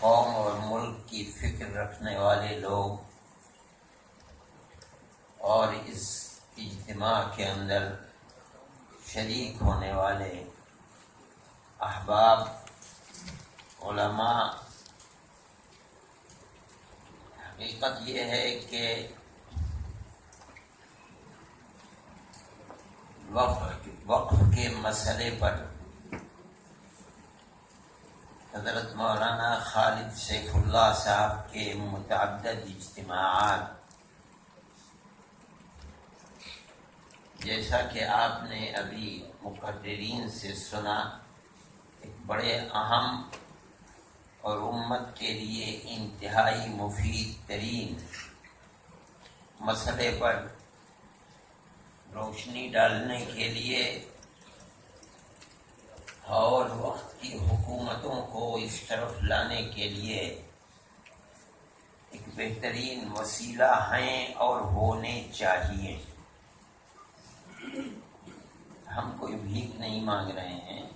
قوم اور ملک کی فکر رکھنے والے لوگ اور اس اجتماع کے اندر شریک ہونے والے احباب علماء، حقیقت یہ ہے کہ وقف کے مسئلے پر حضرت مولانا خالد سیف اللہ صاحب کے متعدد اجتماعات، جیسا کہ آپ نے ابھی مقررین سے سنا، ایک بڑے اہم اور امت کے لیے انتہائی مفید ترین مسئلے پر روشنی ڈالنے کے لیے اور وقت کی حکومتوں کو اس طرف لانے کے لیے ایک بہترین وسیلہ ہیں اور ہونے چاہیے۔ ہم کوئی بھیک نہیں مانگ رہے ہیں،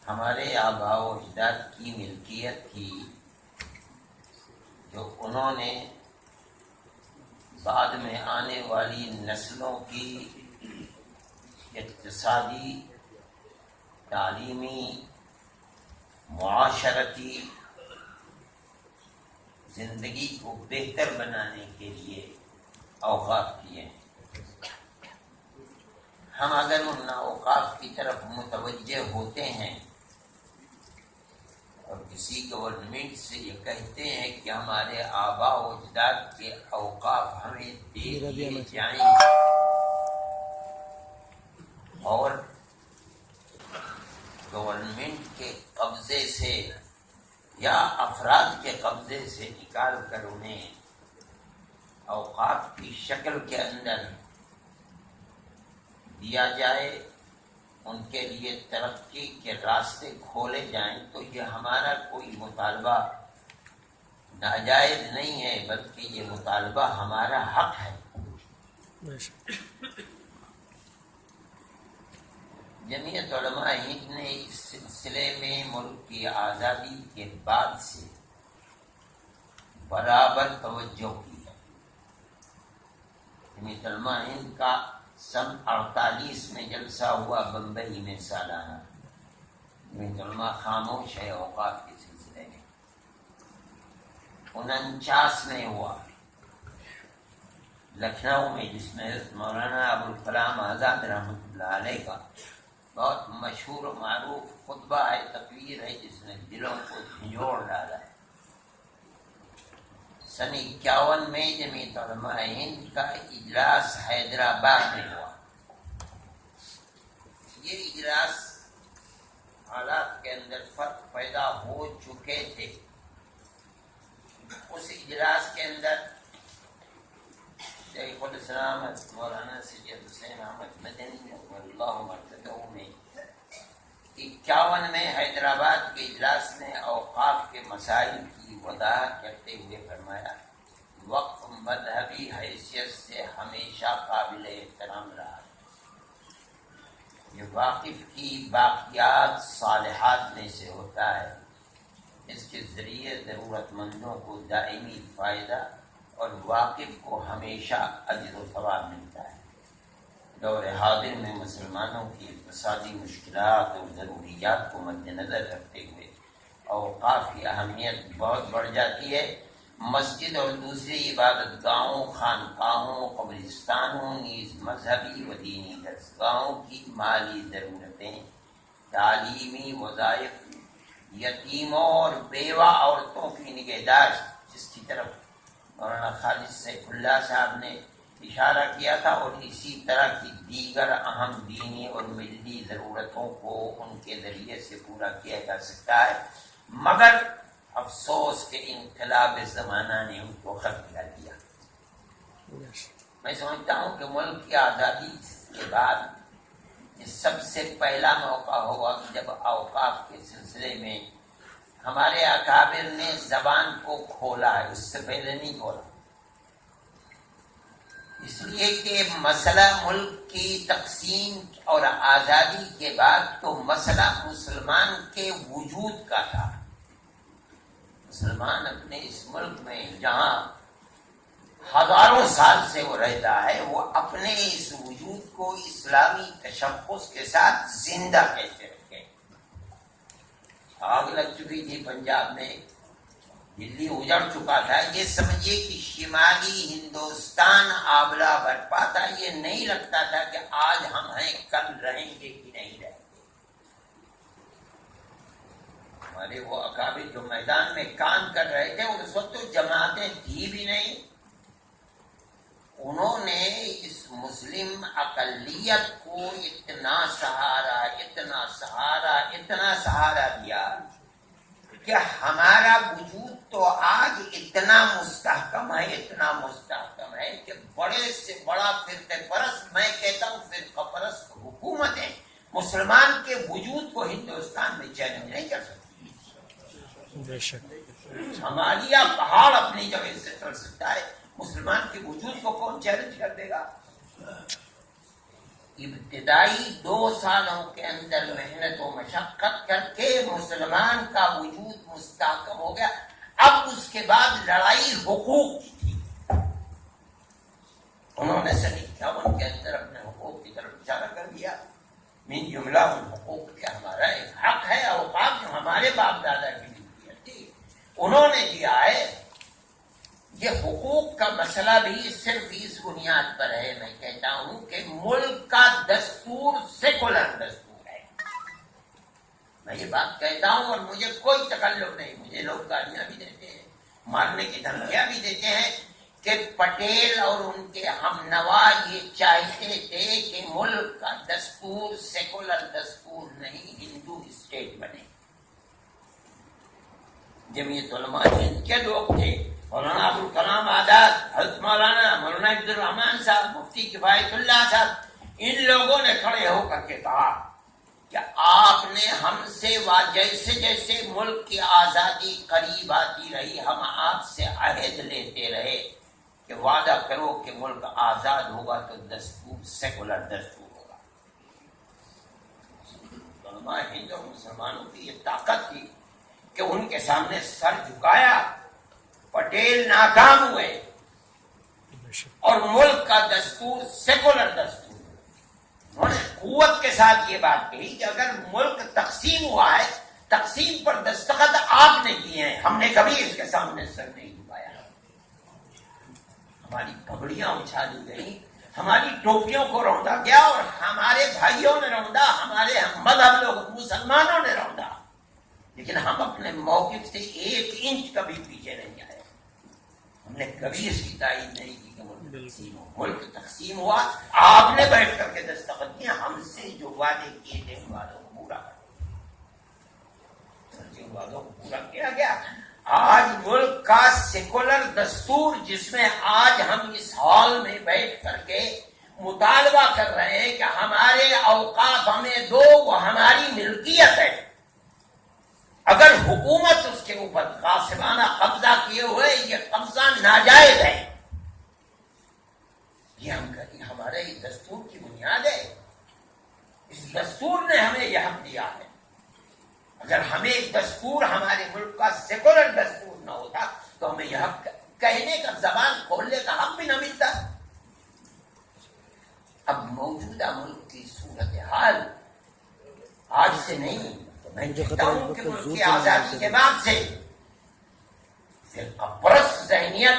ہمارے آباء و اجداد کی ملکیت تھی جو انہوں نے بعد میں آنے والی نسلوں کی اقتصادی، تعلیمی، معاشرتی زندگی کو بہتر بنانے کے لیے اوقاف کیے ہیں۔ ہم اگر ان اوقاف کی طرف متوجہ ہوتے ہیں اور کسی گورنمنٹ سے یہ کہتے ہیں کہ ہمارے آباء و اجداد کے اوقاف ہمیں دے دیے جائیں اور گورنمنٹ کے قبضے سے یا افراد کے قبضے سے نکال کر انہیں اوقاف کی شکل کے اندر دیا جائے، ان کے لیے ترقی کے راستے کھولے جائیں، تو یہ ہمارا کوئی مطالبہ ناجائز نہیں ہے، بلکہ یہ مطالبہ ہمارا حق ہے۔ جمعیت علماء ہند نے اس سلسلے میں ملک کی آزادی کے بعد سے برابر توجہ کی ہے۔ جمعیت علماء ہند کا سن 48 میں جلسہ ہوا بمبئی میں سالانہ۔ جمعیت علماء خاموش ہے اوقاف کے سلسلے میں۔ 49 میں ہوا لکھنؤ میں، جس میں مولانا ابوالکلام آزاد رحمۃ اللہ علیہ کا بہت مشہور و معروف خطبہ ہے، تقریر ہے، جس نے دلوں کو جھنجھوڑ ڈالا ہے۔ سن 51 میں جمعیت علماء ہند کا اجلاس حیدرآباد میں ہوا۔ یہ اجلاس حالات کے اندر فرق پیدا ہو چکے تھے۔ اس اجلاس کے اندر شیخ الاسلام مولانا سید حسین احمد مدنی اللہ مرتدہ میں 51 میں حیدرآباد کے اجلاس میں اوقاف کے مسائل کی وضاحت کرتے ہوئے فرمایا، وقف مذہبی حیثیت سے ہمیشہ قابل احترام رہا ہے۔ یہ واقف کی باقیات صالحات میں سے ہوتا ہے، اس کے ذریعے ضرورت مندوں کو دائمی فائدہ اور واقف کو ہمیشہ اجر و ثواب ملتا ہے۔ دور حاضر میں مسلمانوں کی اقتصادی مشکلات اور ضروریات کو مد نظر رکھتے ہوئے اوقاف کی اہمیت بہت بڑھ جاتی ہے۔ مسجد اور دوسری عبادت گاہوں، خانقاہوں، قبرستانوں، نیز مذہبی و دینی درسگاہوں کی مالی ضرورتیں، تعلیمی وظائف، یتیموں اور بیوہ عورتوں کی نگہداشت، جس کی طرف مولانا خالد سیف اللہ صاحب نے اشارہ کیا تھا، اور اسی طرح کی دیگر اہم دینی اور ملی ضرورتوں کو ان کے ذریعے سے پورا کیا جا سکتا ہے، مگر افسوس کہ انقلاب زمانہ نے ان کو ختم کر دیا۔ میں سمجھتا ہوں کہ ملک کی آزادی کے بعد یہ سب سے پہلا موقع ہوگا کہ جب اوقاف کے سلسلے میں ہمارے اکابر نے زبان کو کھولا ہے، اس سے پہلے نہیں کھولا۔ اس لیے کہ مسئلہ ملک کی تقسیم اور آزادی کے بعد تو مسئلہ مسلمان کے وجود کا تھا۔ مسلمان اپنے اس ملک میں جہاں ہزاروں سال سے وہ رہتا ہے، وہ اپنے اس وجود کو اسلامی تشخص کے ساتھ زندہ کیسے رکھے؟ آگ لگ چکی تھی پنجاب میں، دلی اجڑ چکا تھا، یہ سمجھیے کہ شمالی ہندوستان آبلا برپا تھا، یہ نہیں لگتا تھا کہ آج ہم ہیں کل رہیں گے کہ نہیں رہیں گے۔ ہمارے وہ اکابر جو میدان میں کام کر رہے تھے اس وقت تو جماعتیں تھی بھی نہیں، انہوں نے اس مسلم اقلیت کو اتنا سہارا دیا کہ ہمارا وجود تو آج اتنا مستحکم ہے کہ بڑے سے بڑا فرقہ پرست، میں کہتا ہوں فرقہ پرست حکومتیں مسلمان کے وجود کو ہندوستان میں چیلنج نہیں کر سکتی۔ بے شک ہمالیہ پہاڑ اپنی جگہ سے چل سکتا ہے، مسلمان کے وجود کو کون چیلنج کر دے گا؟ ابتدائی 2 سالوں کے اندر محنت و مشقت کر کے مسلمان کا وجود مستحکم ہو گیا۔ اب اس کے بعد لڑائی حقوق کی تھی، انہوں نے سن 51 کے اندر اپنے حقوق کی طرف اشارہ کر دیا۔ من جملہ ان حقوق کے ہمارا ایک حق ہے، اوقاف جو ہمارے باپ دادا کی ملکیت تھی انہوں نے دیا ہے۔ یہ حقوق کا مسئلہ بھی صرف اس بنیاد پر ہے، میں کہتا ہوں کہ ملک کا دستور سیکولر دستور ہے۔ میں یہ بات کہتا ہوں اور مجھے کوئی تکلف نہیں، مجھے لوگ گالیاں بھی دیتے ہیں، مارنے کی دھمکیاں بھی دیتے ہیں کہ پٹیل اور ان کے ہم نوا یہ چاہتے تھے کہ ملک کا دستور سیکولر دستور نہیں، ہندو اسٹیٹ بنے۔ جمعیت علماء ہند کے لوگ تھے، مولانا ابوالکلام آزاد، حضرت مولانا عبد الرحمان صاحب، مفتی کفایت اللہ صاحب، ان لوگوں نے کھڑے ہو کر کے کہا کہ آپ نے ہم سے جیسے جیسے ملک کی آزادی قریب آتی رہی، ہم آپ سے عہد لیتے رہے کہ وعدہ کرو کہ ملک آزاد ہوگا تو دستور سیکولر دستور ہوگا۔ علماء ہند اور مسلمانوں کی یہ طاقت تھی کہ ان کے سامنے سر جھکایا، پٹیل ناکام ہوئے اور ملک کا دستور سیکولر دستور۔ انہوں نے قوت کے ساتھ یہ بات کہی کہ اگر ملک تقسیم ہوا ہے، تقسیم پر دستخط آپ نے کیے ہیں، ہم نے کبھی اس کے سامنے سر نہیں جھکایا۔ ہماری پگڑیاں اچھالی گئی، ہماری ٹوپیوں کو روندا گیا اور ہمارے بھائیوں نے روندا، ہمارے مذہب لوگ مسلمانوں نے روندا، لیکن ہم اپنے موقف سے 1 انچ کبھی پیچھے نہیں آئے۔ ہم نے کبھی اس کی تائید نہیں کی کہ ملک تقسیم ہوا، آپ نے بیٹھ کر کے دستخط کیا، ہم سے جو وعدے کیے تھے ان وعدوں کو پورا جن وعدوں کو پورا کیا گیا۔ آج ملک کا سیکولر دستور جس میں آج ہم اس ہال میں بیٹھ کر کے مطالبہ کر رہے ہیں کہ ہمارے اوقاف ہمیں دو، وہ ہماری ملکیت ہے، اگر حکومت اس کے اوپر غاصبانہ قبضہ کیے ہوئے، یہ قبضہ ناجائز ہے، یہ ہمارے دستور کی بنیاد ہے، اس دستور نے ہمیں یہ حق دیا ہے۔ اگر ہمیں دستور ہمارے ملک کا سیکولر دستور نہ ہوتا تو ہمیں یہ حق کہنے کا، زبان کھولنے کا حق بھی نہ ملتا۔ اب موجودہ ملک کی صورتحال آج سے نہیں، میں کہتا ہوں کہ ملک کی آزادی کے بعد سے فرقہ پرست ذہنیت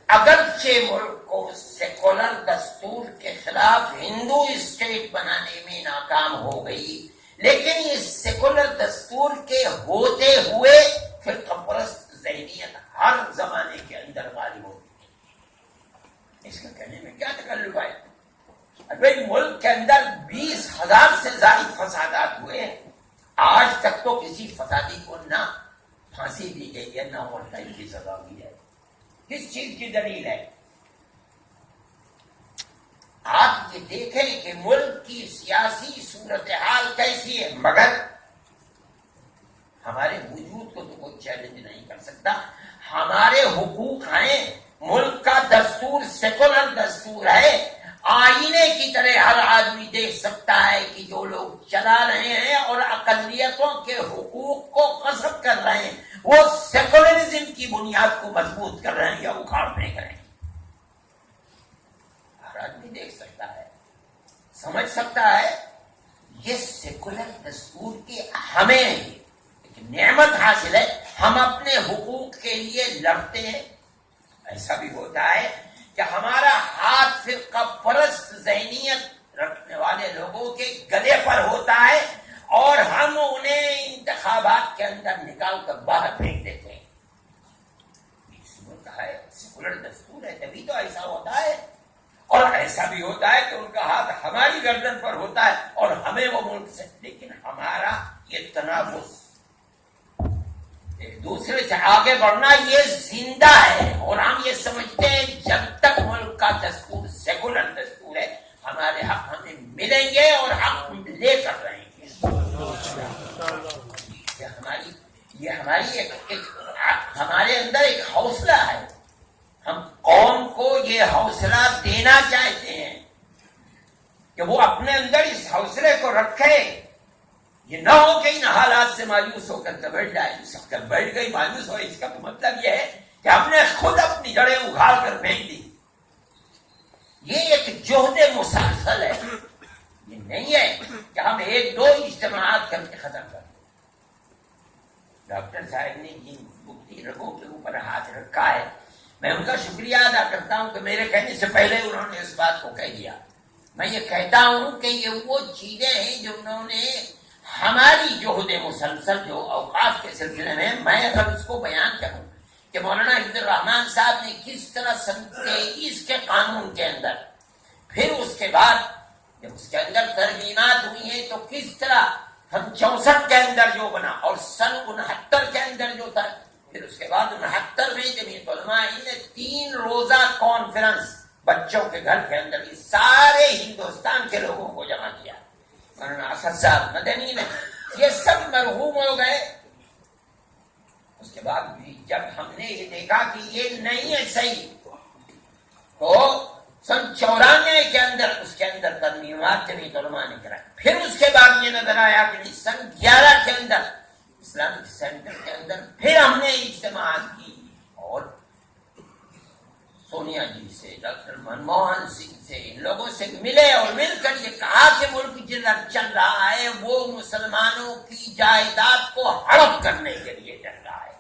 اگرچہ ملک کو سیکولر دستور کے خلاف ہندو اسٹیٹ بنانے میں ناکام ہو گئی، لیکن اس سیکولر دستور کے ہوتے ہوئے فرقہ پرست ذہنیت ہر زمانے کے اندر غالب ہوتی ہے۔ اس کا کہنے میں کیا تکلف ہے؟ بھائی ملک کے اندر 20,000 سے زائد فسادات ہوئے، آج تک تو کسی فسادی کو نہ پھانسی دی گئی ہے، نہ موت کی سزا دی ہے۔ کس چیز کی دلیل ہے؟ آپ یہ دیکھیں کہ ملک کی سیاسی صورتحال کیسی ہے، مگر ہمارے وجود کو تو کوئی چیلنج نہیں کر سکتا۔ ہمارے حقوق ہیں، ملک کا دستور سیکولر دستور ہے، آئینے کی طرح ہر آدمی دیکھ سکتا ہے کہ جو لوگ چلا رہے ہیں اور اقلیتوں کے حقوق کو غصب کر رہے ہیں وہ سیکولرزم کی بنیاد کو مضبوط کر رہے ہیں یا اکھاڑ پھینک رہے ہیں. ہر آدمی دیکھ سکتا ہے، سمجھ سکتا ہے. یہ سیکولر دستور کی ہمیں ایک نعمت حاصل ہے، ہم اپنے حقوق کے لیے لڑتے ہیں. ایسا بھی ہوتا ہے کہ ہمارا ہاتھ فرقہ پرست ذہنیت رکھنے والے لوگوں کے گلے پر ہوتا ہے اور ہم انہیں انتخابات کے اندر نکال کر باہر پھینک دیتے ہیں. اس ملک ہے سیکولر دستور ہے، تبھی تو ایسا ہوتا ہے. اور ایسا بھی ہوتا ہے کہ ان کا ہاتھ ہماری گردن پر ہوتا ہے اور ہمیں وہ ملک سے، لیکن ہمارا یہ تنافس ایک دوسرے سے آگے بڑھنا یہ زندہ ہے. اور ہم یہ سمجھتے ہیں جب تک ملک کا دستور سیکولر دستور ہے ہمارے حق ہمیں ملیں گے اور حق لے کر رہیں گے. یہ ہماری ہمارے اندر ایک حوصلہ ہے. ہم قوم کو یہ حوصلہ دینا چاہتے ہیں کہ وہ اپنے اندر اس حوصلے کو رکھے. یہ نہ ہو کہ ان حالات سے مایوس ہو کر بیٹھ جائے. سب کر بیٹھ گئی مایوس ہو، اس کا تو مطلب یہ ہے کہ ہم نے خود اپنی جڑیں اگاڑ کر پھینک دی. یہ ایک جہد مسلسل ہے. یہ نہیں ہے کہ ہم ایک دو اجتماعات کر کے ختم کر دیں. ڈاکٹر صاحب نے جن گپتی رگوں کے اوپر ہاتھ رکھا ہے، میں ان کا شکریہ ادا کرتا ہوں کہ میرے کہنے سے پہلے انہوں نے اس بات کو کہہ دیا. میں یہ کہتا ہوں کہ یہ وہ چیزیں ہیں جو انہوں نے ہماری جہد مسلسل جو اوقاف کے سلسلے میں اگر اس کو بیان کروں کہ مولانا عبد الرحمان صاحب نے کس طرح سن 23 کے قانون کے اندر، پھر اس کے بعد جب اس کے اندر ترمیمات ہوئی ہیں تو کس طرح سن 64 کے اندر جو بنا اور سن 69 کے اندر جو تھا، پھر اس کے بعد 69 میں جمعیت علماء نے 3 روزہ کانفرنس بچوں کے گھر کے اندر سارے ہندوستان کے لوگوں کو جمع کیا. مولانا اسد صاحب مدنی نے، یہ سب مرحوم ہو گئے. اس کے بعد بھی جب ہم نے یہ دیکھا کہ یہ نہیں ہے صحیح، تو سن 94 کے اندر اس کے اندر ترمیمات جمعیت علماء نے کرائی. پھر اس کے بعد یہ نظر آیا کہ سن 11 کے اندر اسلامک سینٹر کے اندر پھر ہم نے اجتماعات کی اور سونیا جی سے، ڈاکٹر منموہن سنگھ سے، ان لوگوں سے ملے اور مل کر یہ کہا کہ ملک جدھر چل رہا ہے وہ مسلمانوں کی جائیداد کو ہڑپ کرنے کے لیے چل رہا ہے.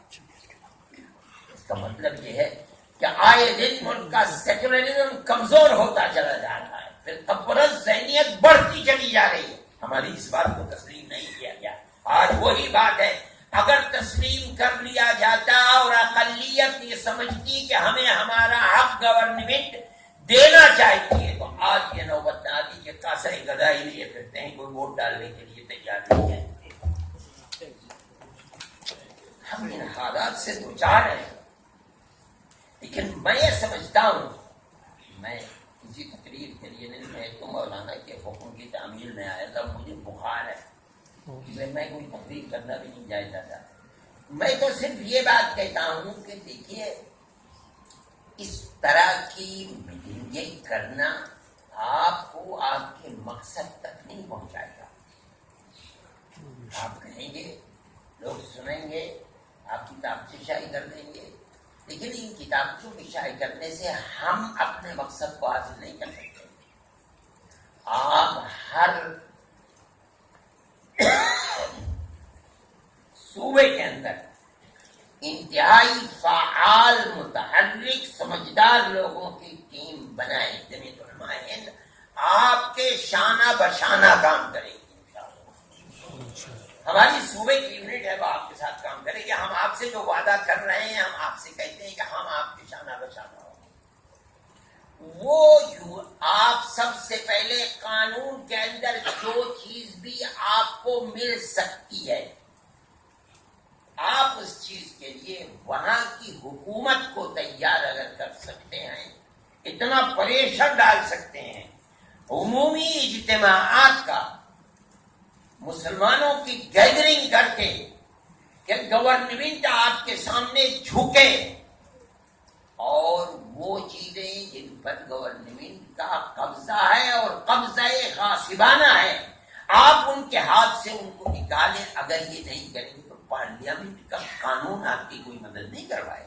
اس کا مطلب یہ ہے کہ آئے دن ملک کا سیکولرزم کمزور ہوتا چلا جا رہا ہے، پھر تبرز ذہنیت بڑھتی چلی جا رہی ہے. ہماری اس بات کو تسلیم نہیں کیا گیا. آج وہی بات ہے، اگر تسلیم کر لیا جاتا اور اقلیت یہ سمجھتی کہ ہمیں ہمارا حق گورنمنٹ دینا چاہیے تو آج یہ نوبت نہ آتی کہ کاسے گدائی لیے پھرتے ہیں، کوئی ووٹ ڈالنے کے لیے تیار نہیں ہے. ہم ان حالات سے دوچار ہیں. لیکن میں یہ سمجھتا ہوں، میں کسی تقریر کے لیے نہیں، میں تو مولانا کے حکم کی تعمیل میں آیا تھا. مجھے بخار ہے، میں کوئی تقریر کرنا بھی نہیں چاہتا تھا. میں تو صرف یہ بات کہتا ہوں کہ دیکھیے اس طرح کی میٹنگیں کرنا آپ کو آپ کے مقصد تک نہیں پہنچائے گا. آپ کہیں گے، لوگ سنیں گے، آپ کتاب سے شائع کر دیں گے، لیکن ان کتابوں کی شائع کرنے سے ہم اپنے مقصد کو حاصل نہیں کر سکتے. آپ ہر صوبے کے اندر انتہائی فعال، متحرک، سمجھدار لوگوں کی ٹیم بنائے. جمعیت علماء ہند آپ کے شانہ بشانہ کام کرے گی انشاءاللہ. ہماری صوبے کی یونٹ ہے، وہ آپ کے ساتھ کام کرے گی. ہم آپ سے جو وعدہ کر رہے ہیں، ہم آپ سے کہتے ہیں کہ ہم آپ کے شانہ بشانہ ہوں. وہ آپ سب سے پہلے قانون کے اندر جو چیز بھی آپ کو مل سکتی ہے، آپ اس چیز کے لیے وہاں کی حکومت کو تیار اگر کر سکتے ہیں، اتنا پریشر ڈال سکتے ہیں، عمومی اجتماعات کا، مسلمانوں کی گیدرنگ کر کے کہ گورنمنٹ آپ کے سامنے جھکے اور وہ چیزیں جن پر گورنمنٹ کا قبضہ ہے اور قبضہ غاصبانہ ہے، آپ ان کے ہاتھ سے ان کو نکالیں. اگر یہ نہیں کریں گے تو پارلیمنٹ کا قانون آپ کی کوئی مدد نہیں کروائے گا.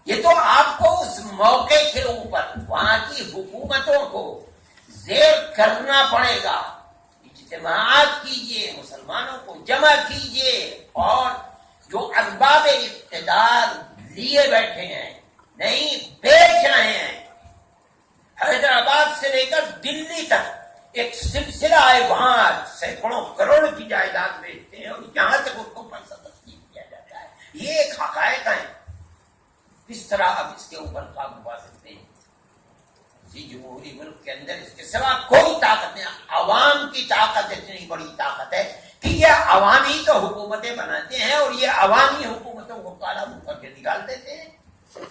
یہ تو آپ کو اس موقع کے اوپر وہاں کی حکومتوں کو زیر کرنا پڑے گا. اجتماعات کیجیے, مسلمانوں کو جمع کیجیے, اور جو اسباب اقتدار لیے بیٹھے ہیں, نہیں بیچ رہے ہیں, حیدرآباد سے لے کر دلی تک ایک سلسلہ ہے, وہاں سینکڑوں کروڑ کی جائیداد بیچتے ہیں, اور یہاں تک ان کو پیسہ تسلیم کیا جاتا ہے. یہ ایک حقائق ہے. کس طرح آپ اس کے اوپر قابو پا سکتے ہیں؟ اسی جمہوری ملک کے اندر اس کے سوا کوئی طاقت نہیں. عوام کی طاقت اتنی بڑی طاقت ہے کہ یہ عوامی تو حکومتیں بناتے ہیں, اور یہ عوامی حکومتوں کو کالا منہ کر کے نکال دیتے ہیں.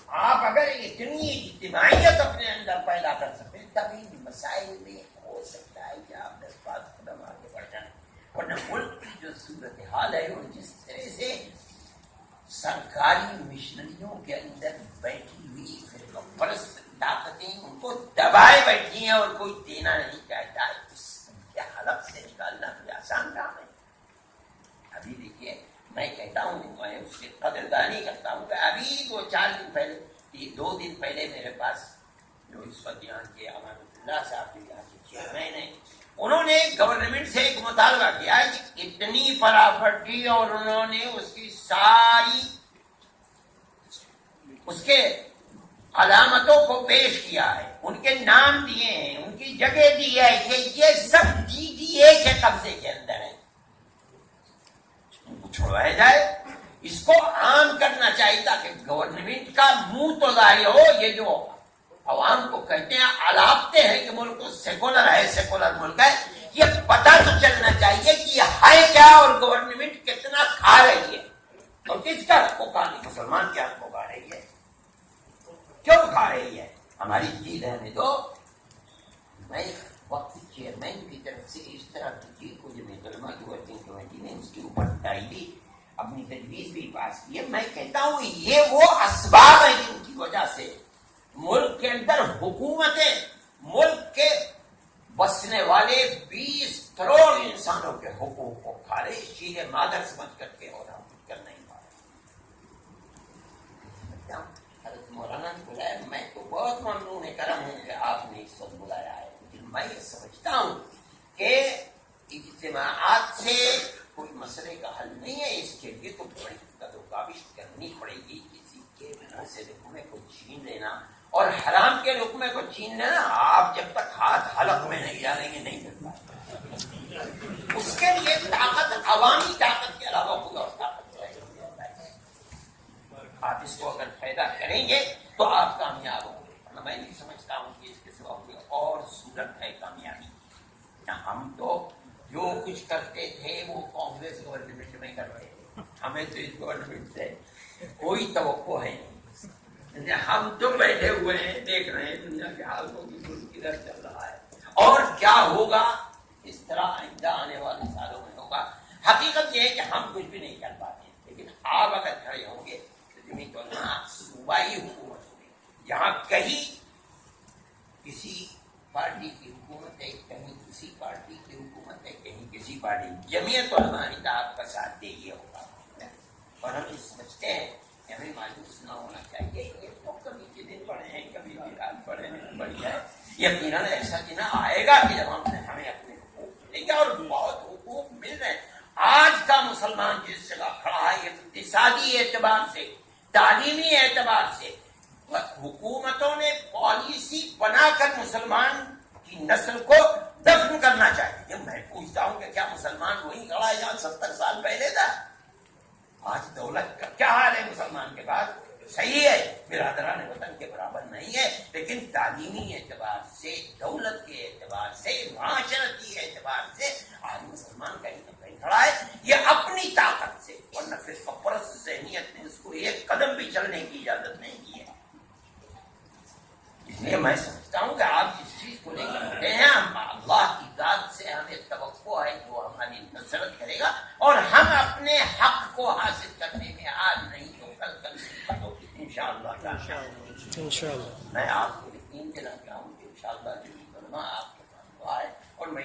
آپ اگر اتنی اجتماعیت اپنے اندر پیدا کر سکتے ہیں, تبھی مسائل میں ہو سکتا ہے کہ آپ 10 قدم آگے بڑھ جائیں. ورنہ ملک کی جو صورتحال ہے, اور جس طرح سے سرکاری مشنریوں کے اندر بیٹھی ہوئی فرقہ پرست طاقتیں ان کو دبائے بیٹھی ہیں اور کوئی دینا نہیں چاہتا ہے, اس کے حلق سے نکالنا کوئی آسان کام ہے. ابھی دیکھیے, میں کہتا ہوں, میں اس کی قدردانی کرتا ہوں کہ ابھی 2-4 دن پہلے, 2 دن پہلے میرے پاس جو اس وقت یہاں کے امانت اللہ صاحب کے یہاں کے چیئرمین ہیں, انہوں نے گورنمنٹ سے ایک مطالبہ کیا ہے کہ اتنی پراپرٹی, اور انہوں نے اس کی ساری اس کے علامتوں کو پیش کیا ہے, ان کے نام دیے ہیں, ان کی جگہ دی ہے کہ یہ سب DDA کے قبضے کے اندر ہے, ان کو چھوڑوایا جائے. اس کو عام کرنا چاہیے تاکہ گورنمنٹ کا منہ تو ظاہر ہو. یہ جو عوام کو کہتے ہیں, الاپتے ہیں کہ ملک سیکولر ہے, سیکولر ملک ہے, یہ پتہ تو چلنا چاہیے کہ یہ ہے کیا, اور گورنمنٹ کتنا کھا رہی ہے, اور کس کا حق کو کھا رہی ہے. مسلمان کے حق کو کھا رہی ہے, کیوں کھا رہی ہے؟ ہماری چیز ہے. تو میں وقت چیئرمین کی طرف سے اس طرح کی چیز کو جمعیت علماء کی ورکنگ کمیٹی نے اس کے اوپر ڈائلی اپنی تجویز بھی پاس کی ہے. میں کہتا ہوں یہ وہ اسباب ہیں جن کی وجہ سے ملک کے اندر حکومتیں ملک کے بسنے والے 20 کروڑ انسانوں کے حقوق کو کھا رہے, شیر مادر سمجھ کر کے, اور ہم کچھ کر نہیں پا رہے. حضرت مولانا نے بلایا, میں تو بہت ممنون کرم ہوں کہ آپ نے اس وقت بلایا ہے, لیکن میں یہ سمجھتا ہوں کہ اجتماعات سے کوئی مسئلے کا حل نہیں ہے. اس کے لیے تو بڑی کاوش کرنی پڑے گی. کسی کے منہ سے لقمے کو چھین لینا اور حرام کے لقمے کو چھین لینا, آپ جب تک ہاتھ حلق میں نہیں ڈالیں گے نہیں مل پائے. اس کے لیے طاقت, عوامی طاقت کے علاوہ کوئی اور طاقت چاہیے. آپ اس کو اگر پیدا کریں گے تو آپ کامیاب ہوں گے. میں نہیں سمجھتا ہوں کہ اس کے سوا کوئی اور صورت ہے کامیابی. ہم تو جو کچھ کرتے تھے وہ کانگریس گورنمنٹ میں کر رہے تھے, ہمیں تو اس گورنمنٹ سے کوئی توقع ہے نہیں. ہم تو بیٹھے ہوئے ہیں, دیکھ رہے ہیں دنیا کے حال کو کہ ملک کدھر چل رہا ہے, اور کیا ہوگا اس طرح آئندہ آنے والے سالوں میں ہوگا. حقیقت یہ ہے کہ ہم کچھ بھی نہیں کر پاتے, لیکن آپ اگر کھڑے ہوں گے تو جمعیت علماء صوبائی حکومت ہوگی, جہاں کہیں کسی پارٹی کی حکومت ہے, کہیں کسی پارٹی کی حکومت ہے, کہیں کسی پارٹی, جمعیت علماء ہند آپ کا ساتھ دے یہ ہوگا. اور ہم یہ سمجھتے ہیں کہ ہمیں مایوس نہ ہونا چاہیے. یہ تو کبھی کے دن پڑے ہیں, کبھی بھی رات پڑے ہیں, بڑھیا ہے. یقیناً ایسا دن آئے گا کہ جب ہمیں اپنے حقوق ملیں گے, اور بہت حقوق مل رہے ہیں. آج کا مسلمان جس جگہ کھڑا ہے, اقتصادی اعتبار سے, تعلیمی اعتبار سے, حکومتوں نے پالیسی بنا کر مسلمان کی نسل کو دفن کرنا چاہیے. میں پوچھتا ہوں کہ کیا مسلمان وہی کھڑا ہے جہاں 70 سال پہلے تھا؟ آج دولت کا کیا حال ہے مسلمان کے بعد؟ صحیح ہے, برادران وطن کے برابر نہیں ہے, لیکن تعلیمی اعتبار سے, دولت کے اعتبار سے, معاشرتی اعتبار سے آج مسلمان کہیں نہ کہیں کھڑا ہے. یہ اپنی طاقت سے, ورنہ فرقہ پرست ذہنیت نے اس کو ایک قدم بھی چلنے کی اجازت نہیں دی ہے. اس لیے میں سمجھتا ہوں کہ آپ جس چیز کو لے کر بیٹھے ہیں, اللہ کی ذات سے ہمیں توقع ہے کہ وہ ہماری نصرت کرے گا, اور ہم اپنے حق کو حاصل کرنے میں آج نہیں تو کل انشاءاللہ. میں آپ کو یقین دلاتا ہوں کہ انشاءاللہ علماء آپ کے پاس آئے, اور میں